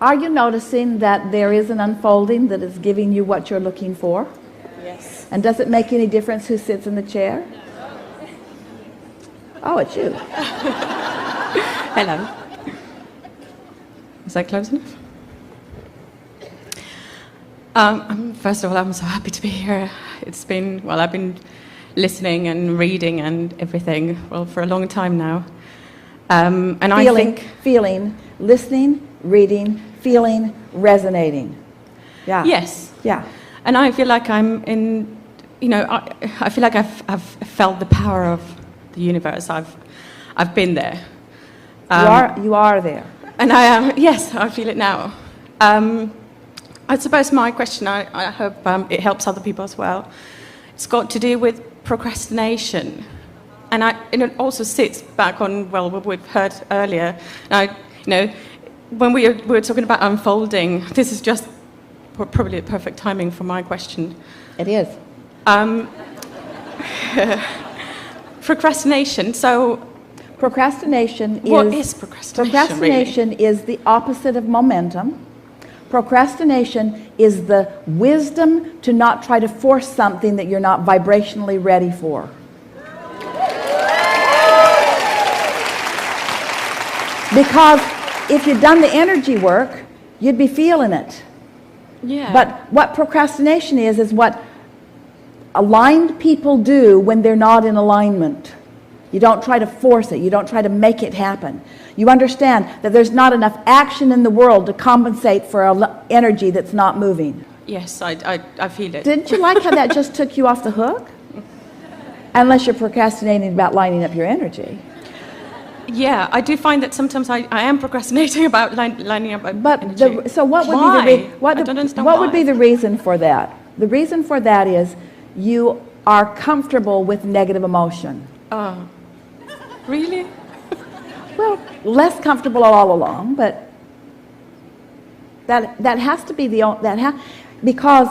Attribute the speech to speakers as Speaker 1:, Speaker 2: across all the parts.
Speaker 1: Are you noticing that there is an unfolding that is giving you what you're looking for?
Speaker 2: Yes.
Speaker 1: And does it make any difference who sits in the chair? Oh, it's you.
Speaker 2: Hello. Is that close enough? First of all, I'm so happy to be here. It's been, well, I've been listening and reading and everything, well, for a long time now. And I think...
Speaker 1: Feeling, listening, reading, feeling, resonating. Yeah.
Speaker 2: Yes.
Speaker 1: Yeah.
Speaker 2: And I feel like I'm in, you know, I feel like I've felt the power of the universe. I've been there.
Speaker 1: You are there.
Speaker 2: And I am, yes, I feel it now. I suppose my question, I hope it helps other people as well. It's got to do with procrastination. And it also sits back on, well, what we've heard earlier. When we were talking about unfolding, this is just probably the perfect timing for my question.
Speaker 1: It is.
Speaker 2: Procrastination, so...
Speaker 1: Procrastination is...
Speaker 2: What is procrastination,
Speaker 1: Procrastination
Speaker 2: really?
Speaker 1: is the opposite of momentum. Procrastination is the wisdom to not try to force something that you're not vibrationally ready for. Because if you'd done the energy work, you'd be feeling it.
Speaker 2: Yeah.
Speaker 1: But what procrastination is what aligned people do when they're not in alignment. You don't try to force it. You don't try to make it happen. You understand that there's not enough action in the world to compensate for energy that's not moving.
Speaker 2: Yes, I feel it.
Speaker 1: Didn't you like how that just took you off the hook? Unless you're procrastinating about lining up your energy.
Speaker 2: Yeah, I do find that sometimes I am procrastinating about lining up my energy.
Speaker 1: So what would
Speaker 2: why?
Speaker 1: be the
Speaker 2: I don't understand
Speaker 1: what
Speaker 2: why.
Speaker 1: would be the reason for that? The reason for that is you are comfortable with negative emotion.
Speaker 2: Oh, really?
Speaker 1: Well, less comfortable all along, but that has to be because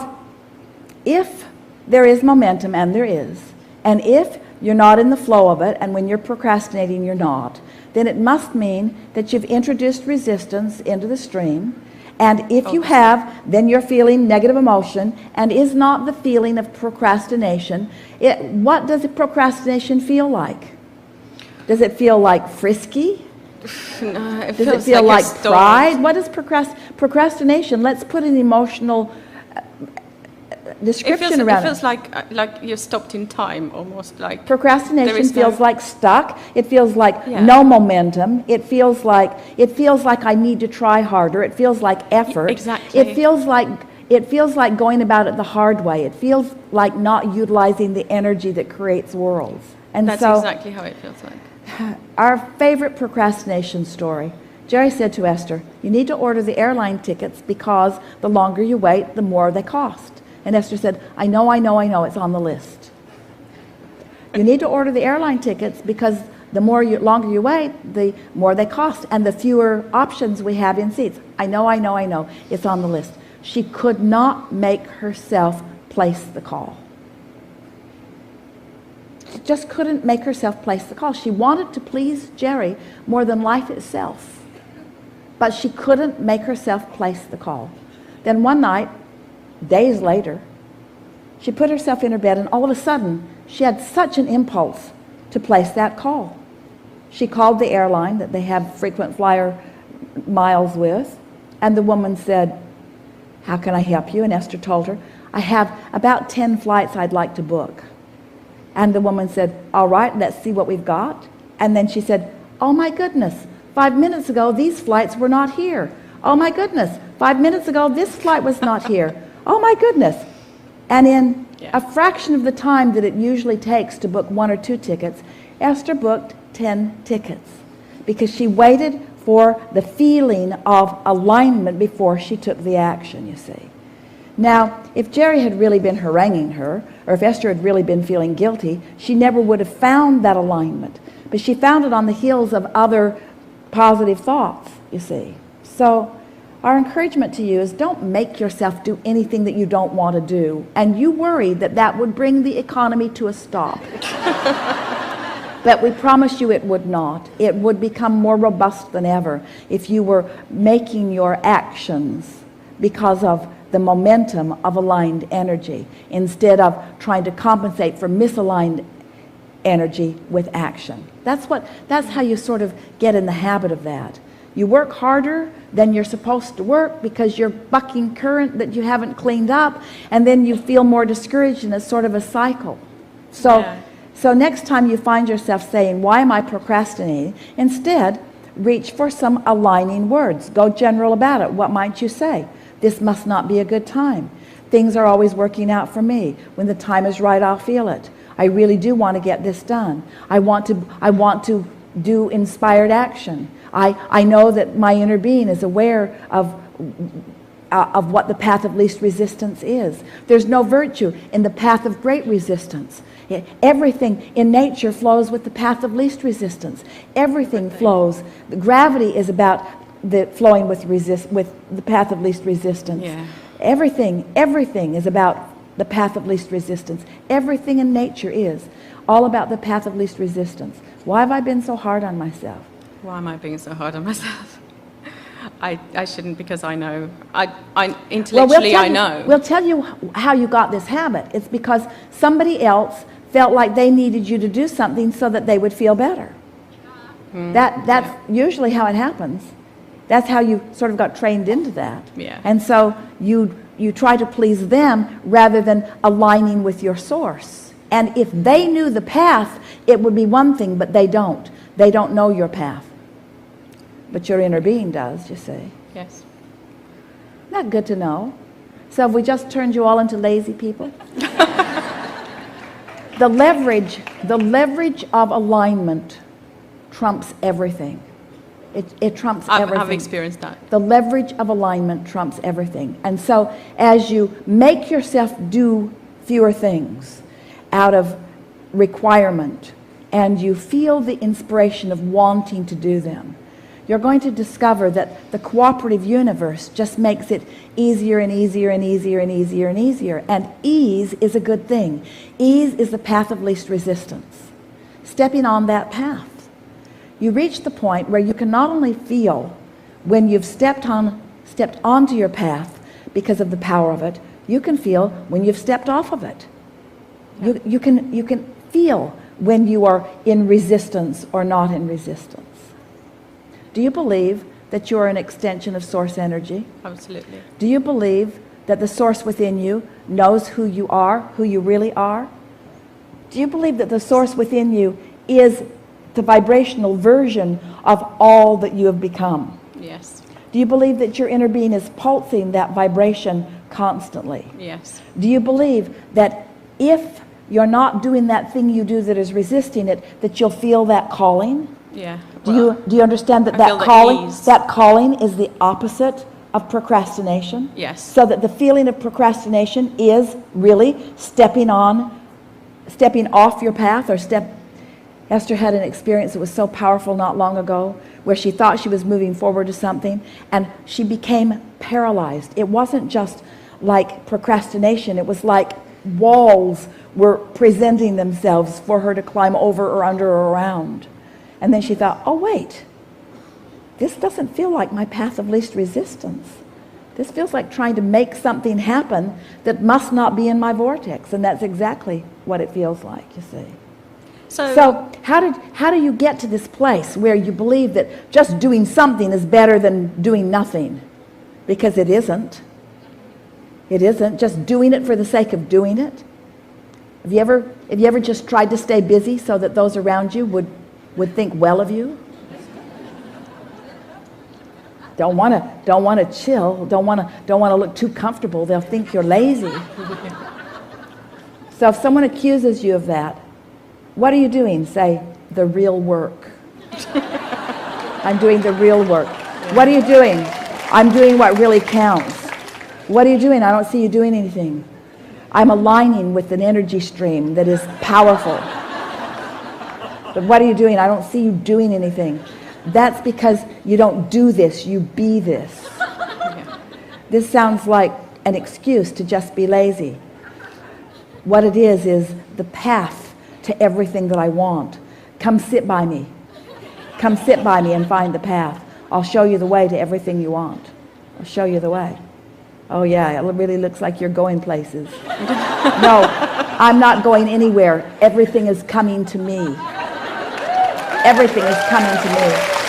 Speaker 1: if there is momentum, and there is, and if you're not in the flow of it, and when you're procrastinating you're not, then it must mean that you've introduced resistance into the stream. And if you have, then you're feeling negative emotion, and is not the feeling of procrastination. What does procrastination feel like? Does it feel like frisky?
Speaker 2: No,
Speaker 1: Does it feel like pride? What is procrastination? Let's put an emotional description around it.
Speaker 2: It feels like you're stopped in time, almost like...
Speaker 1: Procrastination feels like stuck. It feels like no momentum. It feels like I need to try harder. It feels like effort.
Speaker 2: Exactly.
Speaker 1: It feels like going about it the hard way. It feels like not utilizing the energy that creates worlds. And
Speaker 2: that's exactly how it feels like.
Speaker 1: Our favorite procrastination story. Jerry said to Esther, you need to order the airline tickets because the longer you wait, the more they cost. And Esther said, I know, it's on the list. You need to order the airline tickets because the longer you wait, the more they cost and the fewer options we have in seats. I know, it's on the list. She could not make herself place the call. She just couldn't make herself place the call. She wanted to please Jerry more than life itself. But she couldn't make herself place the call. Then one night, days later, she put herself in her bed, and all of a sudden she had such an impulse to place that call. She called the airline that they have frequent flyer miles with, and the woman said, how can I help you? And Esther told her, I have about 10 flights I'd like to book. And the woman said, all right, let's see what we've got. And then she said, oh my goodness, 5 minutes ago these flights were not here. Oh my goodness, 5 minutes ago this flight was not here. Oh my goodness. And in a fraction of the time that it usually takes to book 1 or 2 tickets, Esther booked 10 tickets because she waited for the feeling of alignment before she took the action, you see. Now, if Jerry had really been haranguing her, or if Esther had really been feeling guilty, she never would have found that alignment. But she found it on the heels of other positive thoughts, you see. So our encouragement to you is don't make yourself do anything that you don't want to do. And you worry that that would bring the economy to a stop. But we promise you it would not. It would become more robust than ever if you were making your actions because of the momentum of aligned energy instead of trying to compensate for misaligned energy with action. That's how you sort of get in the habit of that. You work harder than you're supposed to work because you're bucking current that you haven't cleaned up, and then you feel more discouraged, and it's sort of a cycle. So next time you find yourself saying, why am I procrastinating? Instead, reach for some aligning words. Go general about it. What might you say? This must not be a good time. Things are always working out for me. When the time is right, I'll feel it. I really do want to get this done. I want to do inspired action. I know that my inner being is aware of what the path of least resistance is. There's no virtue in the path of great resistance. Everything in nature flows with the path of least resistance. Everything flows. The gravity is about the flowing with the path of least resistance.
Speaker 2: Yeah.
Speaker 1: Everything is about the path of least resistance. Everything in nature is all about the path of least resistance. Why have I been so hard on myself?
Speaker 2: Why am I being so hard on myself? I shouldn't, because I know. Intellectually, I know.
Speaker 1: We'll tell you how you got this habit. It's because somebody else felt like they needed you to do something so that they would feel better. That's usually how it happens. That's how you sort of got trained into that.
Speaker 2: Yeah.
Speaker 1: And so you try to please them rather than aligning with your source. And if they knew the path, it would be one thing, but they don't. They don't know your path. But your inner being does, you see.
Speaker 2: Yes.
Speaker 1: Not good to know. So have we just turned you all into lazy people? The leverage of alignment trumps everything. It trumps everything.
Speaker 2: I've experienced that.
Speaker 1: The leverage of alignment trumps everything. And so as you make yourself do fewer things out of requirement, and you feel the inspiration of wanting to do them, you're going to discover that the cooperative universe just makes it easier and easier and easier and easier and easier. And ease is a good thing. Ease is the path of least resistance. Stepping on that path, you reach the point where you can not only feel when you've stepped onto your path because of the power of it, you can feel when you've stepped off of it. You can feel when you are in resistance or not in resistance. Do you believe that you are an extension of source energy?
Speaker 2: Absolutely.
Speaker 1: Do you believe that the source within you knows who you are, who you really are? Do you believe that the source within you is the vibrational version of all that you have become?
Speaker 2: Yes.
Speaker 1: Do you believe that your inner being is pulsing that vibration constantly?
Speaker 2: Yes.
Speaker 1: Do you believe that if you're not doing that thing you do that is resisting it, that you'll feel that calling?
Speaker 2: Yeah.
Speaker 1: Do you understand that that calling is the opposite of procrastination?
Speaker 2: Yes.
Speaker 1: So that the feeling of procrastination is really stepping off your path, or Esther had an experience that was so powerful not long ago where she thought she was moving forward to something and she became paralyzed. It wasn't just like procrastination. It was like walls were presenting themselves for her to climb over or under or around. And then she thought, oh wait, this doesn't feel like my path of least resistance. This feels like trying to make something happen that must not be in my vortex. And that's exactly what it feels like, you see. So how do you get to this place where you believe that just doing something is better than doing nothing? Because it isn't. It isn't. Just doing it for the sake of doing it. Have you ever just tried to stay busy so that those around you would think well of you? Don't want to chill. Don't want to look too comfortable. They'll think you're lazy. So if someone accuses you of that, what are you doing? Say, the real work. I'm doing the real work. What are you doing? I'm doing what really counts. What are you doing? I don't see you doing anything. I'm aligning with an energy stream that is powerful. But what are you doing? I don't see you doing anything. That's because you don't do this, you be this. This sounds like an excuse to just be lazy. What it is the path to everything that I want. Come sit by me. Come sit by me and find the path. I'll show you the way to everything you want. I'll show you the way. Oh yeah, it really looks like you're going places. No, I'm not going anywhere. Everything is coming to me. Everything is coming to me.